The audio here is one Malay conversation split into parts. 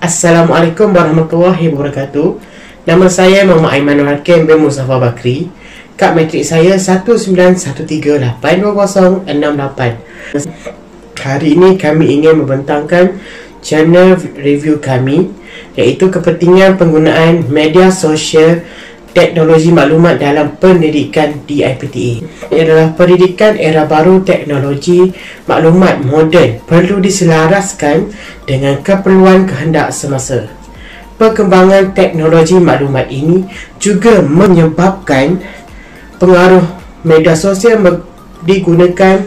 Assalamualaikum warahmatullahi wabarakatuh. Nama saya Muhammad Aiman Hakim bin Mustafa Bakri. Kad matrik saya 1913822068. Hari ini kami ingin membentangkan channel review kami, iaitu kepentingan penggunaan media sosial teknologi maklumat dalam pendidikan di IPTA. Ini adalah pendidikan era baru teknologi maklumat moden, perlu diselaraskan dengan keperluan kehendak semasa. Perkembangan teknologi maklumat ini juga menyebabkan pengaruh media sosial digunakan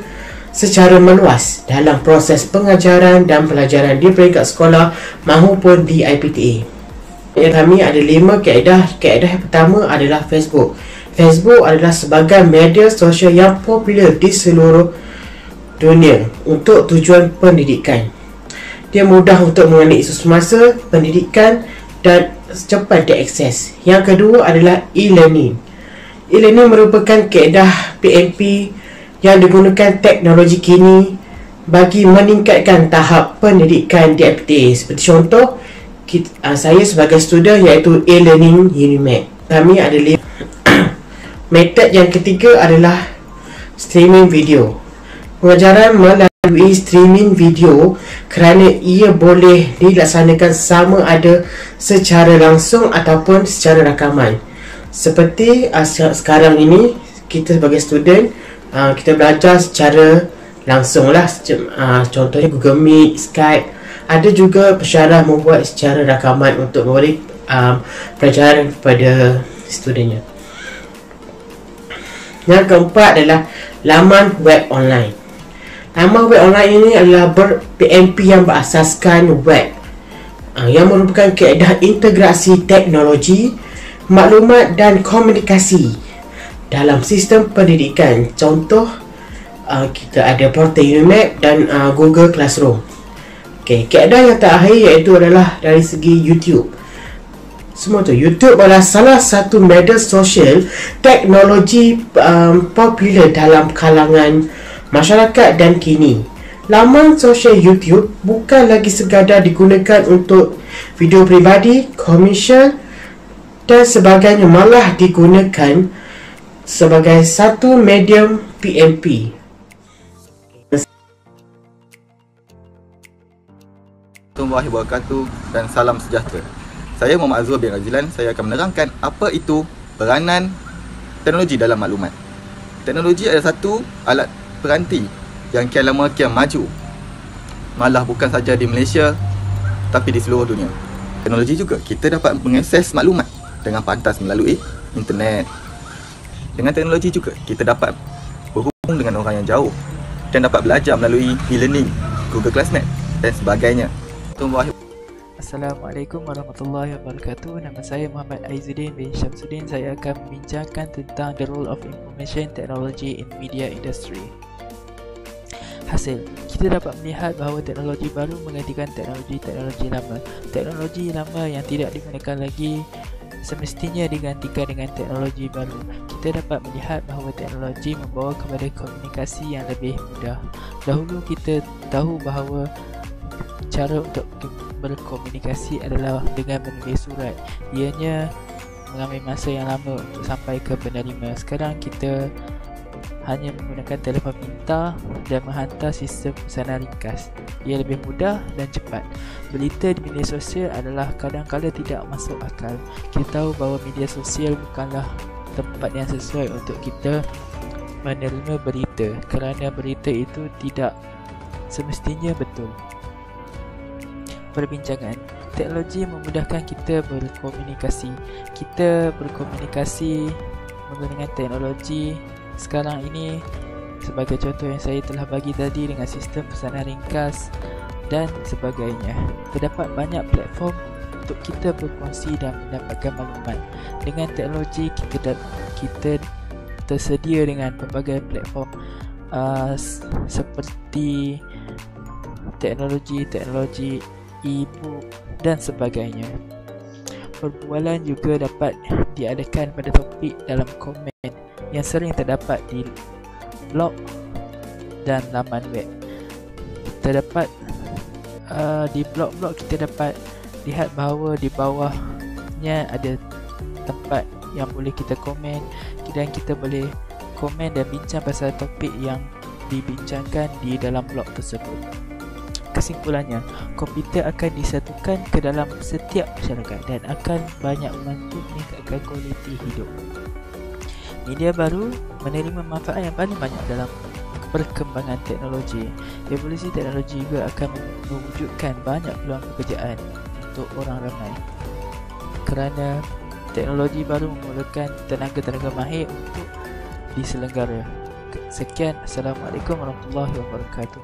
secara meluas dalam proses pengajaran dan pelajaran di peringkat sekolah maupun di IPTA. Kami ada 5 kaedah. Kaedah yang pertama adalah Facebook. Facebook adalah sebagai media sosial yang popular di seluruh dunia untuk tujuan pendidikan. Dia mudah untuk mengenai isu semasa, pendidikan dan cepat diakses. Yang kedua adalah e-learning. E-learning merupakan kaedah PMP yang digunakan teknologi kini bagi meningkatkan tahap pendidikan di IPTA. Seperti contoh, saya sebagai student iaitu e-learning UNIMAC. Kami ada metod yang ketiga adalah streaming video. Pengajaran melalui streaming video kerana ia boleh dilaksanakan sama ada secara langsung ataupun secara rakaman. Seperti sekarang ini kita sebagai student kita belajar secara langsung lah, contohnya Google Meet, Skype. Ada juga pensyarah membuat secara rakaman untuk memberi pelajaran kepada studentnya. Yang keempat adalah laman web online. Laman web online ini adalah PMP yang berasaskan web, yang merupakan kaedah integrasi teknologi, maklumat dan komunikasi dalam sistem pendidikan. Contoh, kita ada portal UNIMAC dan Google Classroom. Kaedah yang terakhir iaitu adalah dari segi YouTube. Semua tu, YouTube adalah salah satu media sosial teknologi popular dalam kalangan masyarakat dan kini. Laman sosial YouTube bukan lagi sekadar digunakan untuk video peribadi, komersial dan sebagainya, malah digunakan sebagai satu medium PMP. Assalamualaikum warahmatullahi wabarakatuh dan salam sejahtera. Saya Muhammad Azwar bin Razilan. Saya akan menerangkan apa itu peranan teknologi dalam maklumat. Teknologi adalah satu alat peranti yang kian lama kian maju, malah bukan saja di Malaysia tapi di seluruh dunia. Teknologi juga kita dapat mengakses maklumat dengan pantas melalui internet. Dengan teknologi juga kita dapat berhubung dengan orang yang jauh dan dapat belajar melalui e-learning, Google Classroom dan sebagainya. Assalamualaikum warahmatullahi wabarakatuh. Nama saya Muhammad Aizuddin bin Syamsuddin. Saya akan membincangkan tentang the role of information technology in media industry. Hasil, kita dapat melihat bahawa teknologi baru menggantikan teknologi lama. Teknologi lama yang tidak digunakan lagi semestinya digantikan dengan teknologi baru. Kita dapat melihat bahawa teknologi membawa kepada komunikasi yang lebih mudah. Dahulu kita tahu bahawa cara untuk berkomunikasi adalah dengan menulis surat. Ianya mengambil masa yang lama untuk sampai ke penerima. Sekarang kita hanya menggunakan telefon pintar dan menghantar sistem pesanan ringkas. Ia lebih mudah dan cepat. Berita di media sosial adalah kadang-kadang tidak masuk akal. Kita tahu bahawa media sosial bukanlah tempat yang sesuai untuk kita menerima berita, kerana berita itu tidak semestinya betul. Perbincangan. Teknologi memudahkan kita berkomunikasi. Kita berkomunikasi menggunakan teknologi sekarang ini, sebagai contoh yang saya telah bagi tadi, dengan sistem pesanan ringkas dan sebagainya. Terdapat banyak platform untuk kita berkongsi dan mendapatkan maklumat. Dengan teknologi kita tersedia dengan pelbagai platform seperti teknologi e-book dan sebagainya. Perbualan juga dapat diadakan pada topik dalam komen yang sering terdapat di blog dan laman web. Terdapat Di blog-blog kita dapat lihat bahawa di bawahnya ada tempat yang boleh kita komen, dan kita boleh komen dan bincang pasal topik yang dibincangkan di dalam blog tersebut. Kesimpulannya, komputer akan disatukan ke dalam setiap masyarakat dan akan banyak membantu meningkatkan kualiti hidup. Media baru menerima manfaat yang paling banyak dalam perkembangan teknologi. Evolusi teknologi juga akan mewujudkan banyak peluang pekerjaan untuk orang ramai, kerana teknologi baru memerlukan tenaga-tenaga mahir untuk diselenggara. Sekian, Assalamualaikum warahmatullahi wabarakatuh.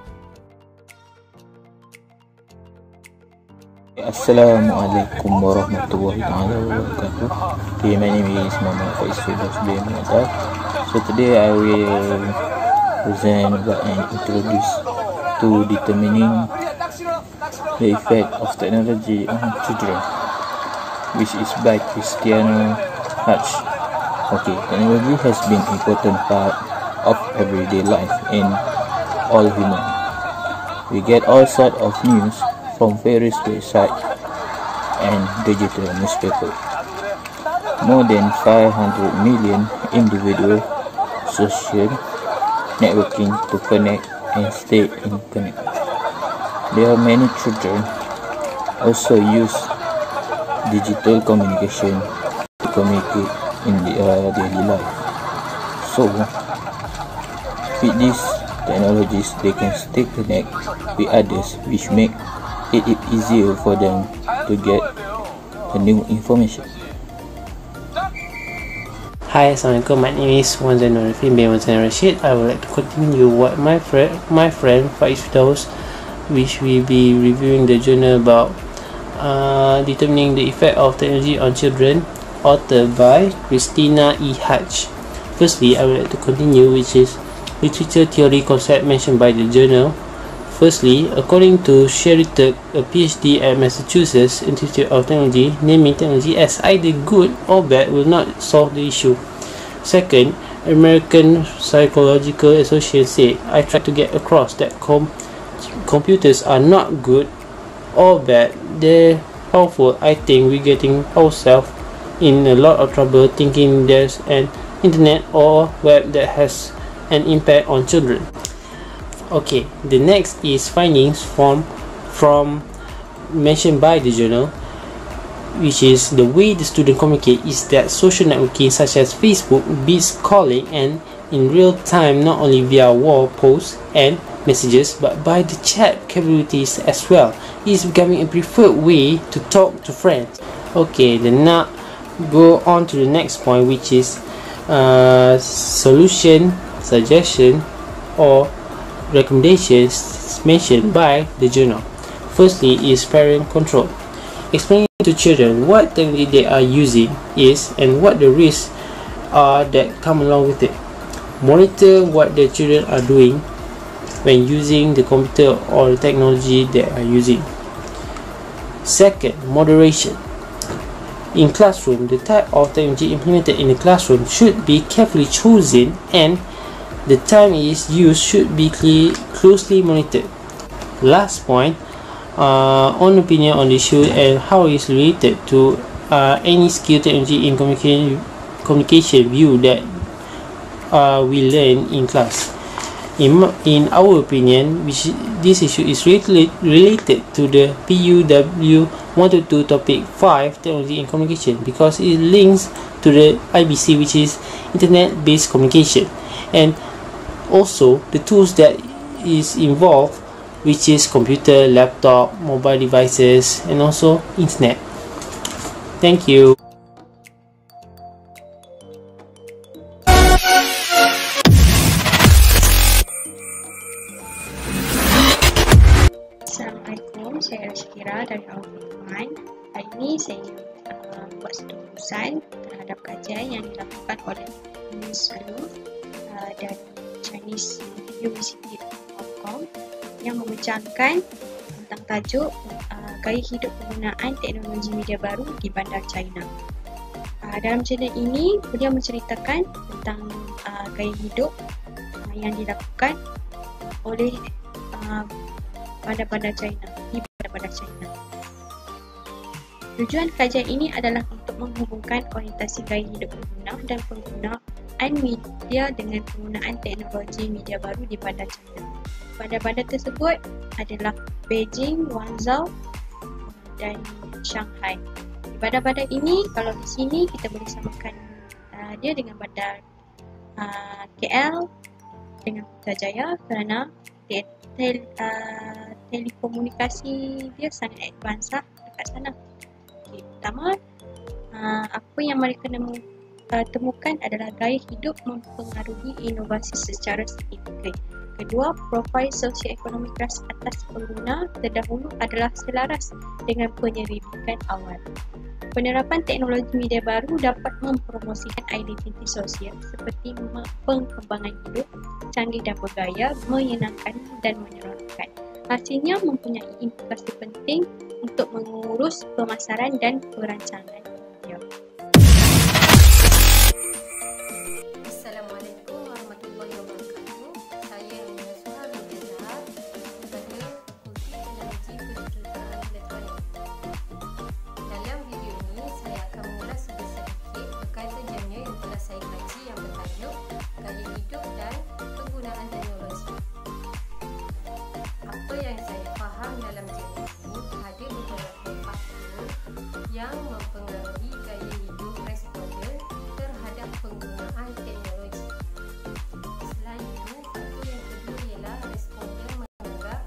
Assalamualaikum warahmatullahi wabarakatuh. Okay, my name is Muhammad Faiz Firdaus bin Mu'azzar. So today I will present and introduce to determining the effect of technology on children, which is by Cristiano Hatch. Okay, technology has been an important part of everyday life in all human. We get all sorts of news from various websites and digital newspapers. More than 500 million individual social networking to connect and stay in connect. There are many children also use digital communication to communicate in their daily life. So, with these technologies, they can stay connect with others, which make it easier for them to get the new information. Hi, Assalamualaikum. My name is Wan Zainul Arifin bin Wan Zainul Rashid. I would like to continue what my friend Faiz Firdaus, which will be reviewing the journal about determining the effect of technology on children, authored by Christina E. Hatch. Firstly, I would like to continue, which is literature theory concept mentioned by the journal. Firstly, according to Sherry Turk, a PhD at Massachusetts Institute of Technology, naming technology as either good or bad will not solve the issue. Second, American Psychological Association said, I tried to get across that computers are not good or bad, they're powerful. I think we're getting ourselves in a lot of trouble thinking there's an internet or web that has an impact on children. Okay, the next is findings from mentioned by the journal, which is the way the student communicate is that social networking such as Facebook beats calling and in real time, not only via wall posts and messages but by the chat capabilities as well. It is becoming a preferred way to talk to friends. Okay, then now go on to the next point, which is solution, suggestion or recommendations mentioned by the journal. Firstly is parent control, explaining to children what technology they are using is and what the risks are that come along with it. Monitor what the children are doing when using the computer or the technology they are using. Second, moderation. In classroom, the type of technology implemented in the classroom should be carefully chosen and the time it is used should be closely monitored. Last point, on opinion on the issue and how it is related to any skill technology in communication view that we learn in class. In our opinion, this issue is related to the PUW 122 topic 5 technology in communication because it links to the IBC, which is internet based communication, and also the tools that is involved, which is computer, laptop, mobile devices and also internet. Thank you. Assalamualaikum, saya Syakira dari Al-Quran. Hari ini saya buat satu urusan terhadap kajian yang dilakukan oleh Ms. Alu dari Chinese University of Hong Kong yang membincangkan tentang tajuk gaya hidup penggunaan teknologi media baru di bandar China. Dalam channel ini, beliau menceritakan tentang gaya hidup yang dilakukan oleh bandar-bandar China di daripada China. Tujuan kajian ini adalah untuk menghubungkan orientasi gaya hidup pengguna dan penggunaan media dengan penggunaan teknologi media baru di bandar China. Bandar-bandar tersebut adalah Beijing, Guangzhou dan Shanghai. Di bandar-bandar ini, kalau di sini kita boleh samakan dia dengan bandar KL dengan Putrajaya kerana telekomunikasi dia sangat advance dekat sana. Okay, pertama, apa yang mereka temukan adalah gaya hidup mempengaruhi inovasi secara signifikan. Kedua, profil sosioekonomi kelas atas pengguna terdahulu adalah selaras dengan penyelidikan awal. Penerapan teknologi media baru dapat mempromosikan identiti sosial seperti pengembangan hidup canggih dan bergaya, menyenangkan dan menyeronokkan. Hasilnya mempunyai implikasi penting untuk mengurus pemasaran dan perancangan media. Assalamualaikum warahmatullahi wabarakatuh. Saya Nina Suhabi Azhar daripada Fakulti Teknologi Kejuruteraan Elektronik. Dalam video ini saya akan mengulas sedikit perkara genre yang telah saya kaji yang bertajuk gaya hidup dan penggunaan teknologi. Apa yang saya faham dalam genre ini, ada beberapa faktor yang mempengaruhi gaya hidup responden terhadap penggunaan teknologi. Selain itu, faktor yang kedua ialah responden menganggap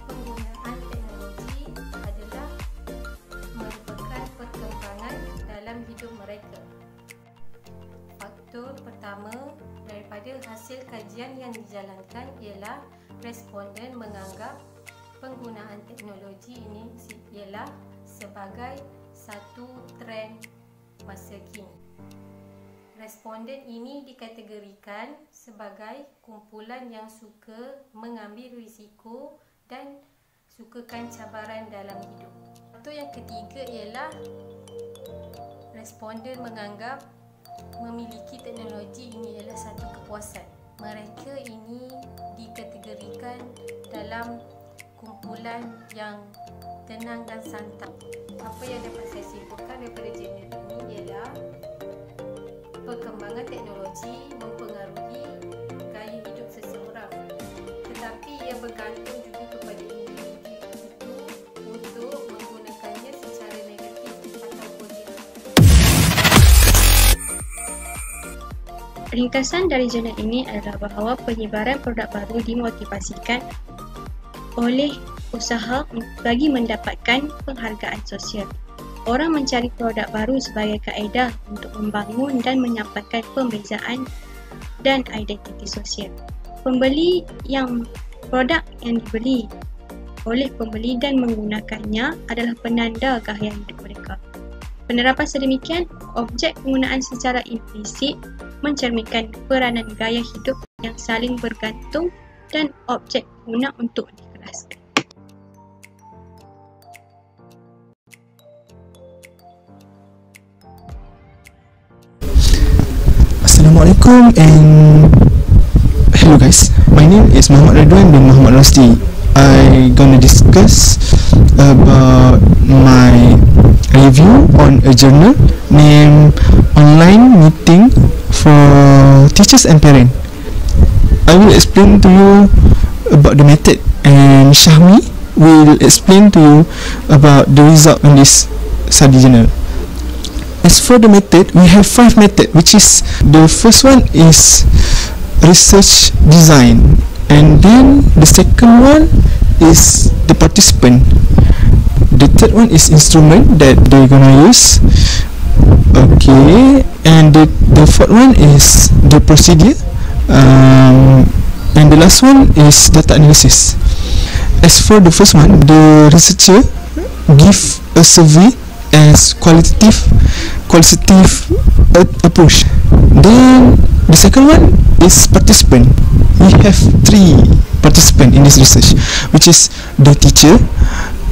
penggunaan teknologi adalah merupakan perkembangan dalam hidup mereka. Faktor pertama daripada hasil kajian yang dijalankan ialah responden menganggap penggunaan teknologi ini ialah sebagai satu trend masa kini. Responden ini dikategorikan sebagai kumpulan yang suka mengambil risiko dan sukakan cabaran dalam hidup. Faktor yang ketiga ialah responden menganggap memiliki teknologi ini ialah satu kepuasan. Mereka ini dikategorikan dalam kumpulan yang tenang dan santai. Apa yang dapat saya simpulkan daripada genre ini ialah perkembangan teknologi mempengaruhi gaya hidup seseorang, tetapi ia bergantung juga kepada individu itu untuk menggunakannya secara negatif atau positif. Ringkasan dari jurnal ini adalah bahawa penyebaran produk baru dimotivasikan oleh usaha bagi mendapatkan penghargaan sosial. Orang mencari produk baru sebagai kaedah untuk membangun dan menyampaikan pembezaan dan identiti sosial. Produk yang dibeli oleh pembeli dan menggunakannya adalah penanda gaya hidup mereka. Penerapan sedemikian, objek penggunaan secara implisit mencerminkan peranan gaya hidup yang saling bergantung dan objek guna untuk dikelaskan. Assalamualaikum and hello guys, my name is Muhammad Ridwan bin Muhammad Rasti. I gonna discuss about my review on a journal named Online Meeting for Teachers and Parents. I will explain to you about the method and Shahmi will explain to you about the result on this study journal. As for the method, we have 5 methods, which is the first one is research design, and then the second one is the participant, the third one is instrument that they're gonna use, okay, and the fourth one is the procedure, and the last one is data analysis. As for the first one, the researcher give a survey as qualitative approach. Then the second one is participant. We have 3 participants in this research, which is the teacher,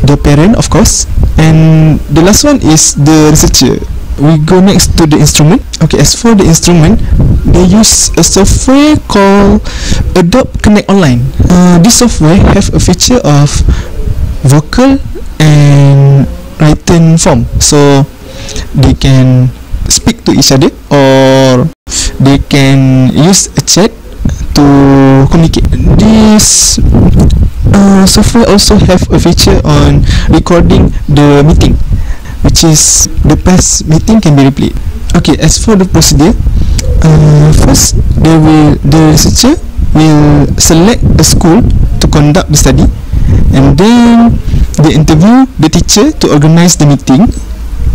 the parent of course, and the last one is the researcher. We go next to the instrument. Okay, as for the instrument, they use a software called Adobe Connect Online. This software have a feature of vocal and written form, so they can speak to each other, or they can use a chat to communicate. This software also have a feature on recording the meeting, which is the past meeting can be replayed. Okay, as for the procedure, first the researcher will select a school to conduct the study, and then they interview the teacher to organize the meeting,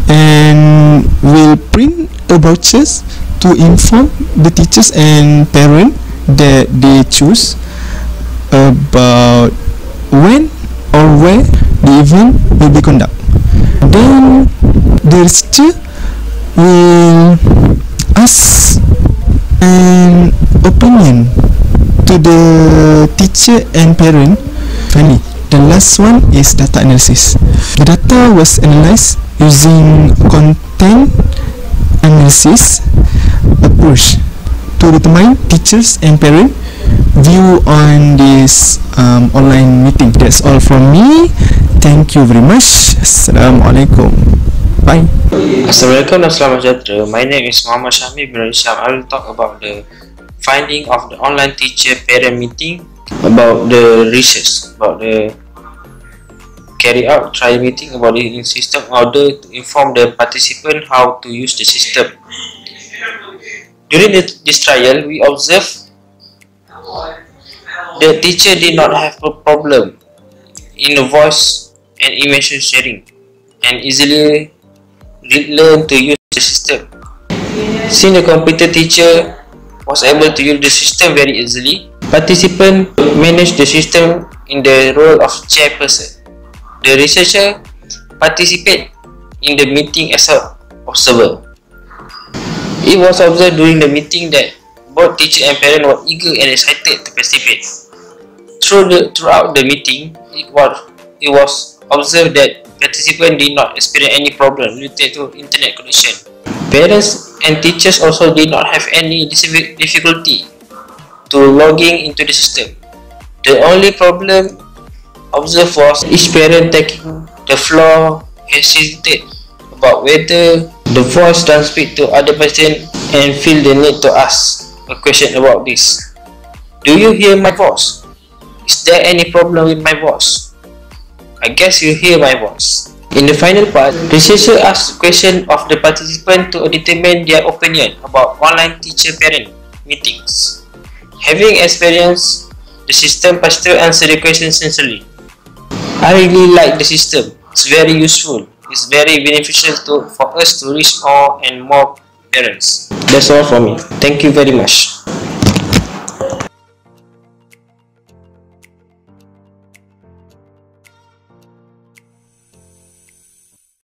and will print a brochures to inform the teachers and parents that they choose about when or where the event will be conducted. Then the researcher will ask an opinion to the teacher and parent. Finally, the last one is data analysis. The data was analyzed using content analysis approach to determine teachers and parent view on this online meeting. That's all from me. Thank you very much. Assalamualaikum. Bye. Assalamualaikum dan selamat sejahtera. My name is Muhammad Syahmi bin Risham. I will talk about the finding of the online teacher parent meeting, about the research, about the carry out trial meeting about the system in order to inform the participant how to use the system. During this trial, we observed the teacher did not have a problem in the voice and image sharing, and easily learn to use the system. Since the computer teacher was able to use the system very easily, participant managed the system in the role of chairperson. The researcher participate in the meeting as an observer. It was observed during the meeting that both teacher and parent were eager and excited to participate. Throughout the meeting, it was observed that participants did not experience any problem related to internet connection. Parents and teachers also did not have any difficulty to logging into the system. The only problem observed was each parent taking the floor hesitate about whether the voice transmit to other person and feel the need to ask a question about this. Do you hear my voice? Is there any problem with my voice? I guess you hear my voice. In the final part, researcher asked question of the participant to determine their opinion about online teacher-parent meetings. Having experienced the system, Pastor answered the question sincerely. I really like the system. It's very useful. It's very beneficial for us to reach more and more parents. That's all from me. Thank you very much.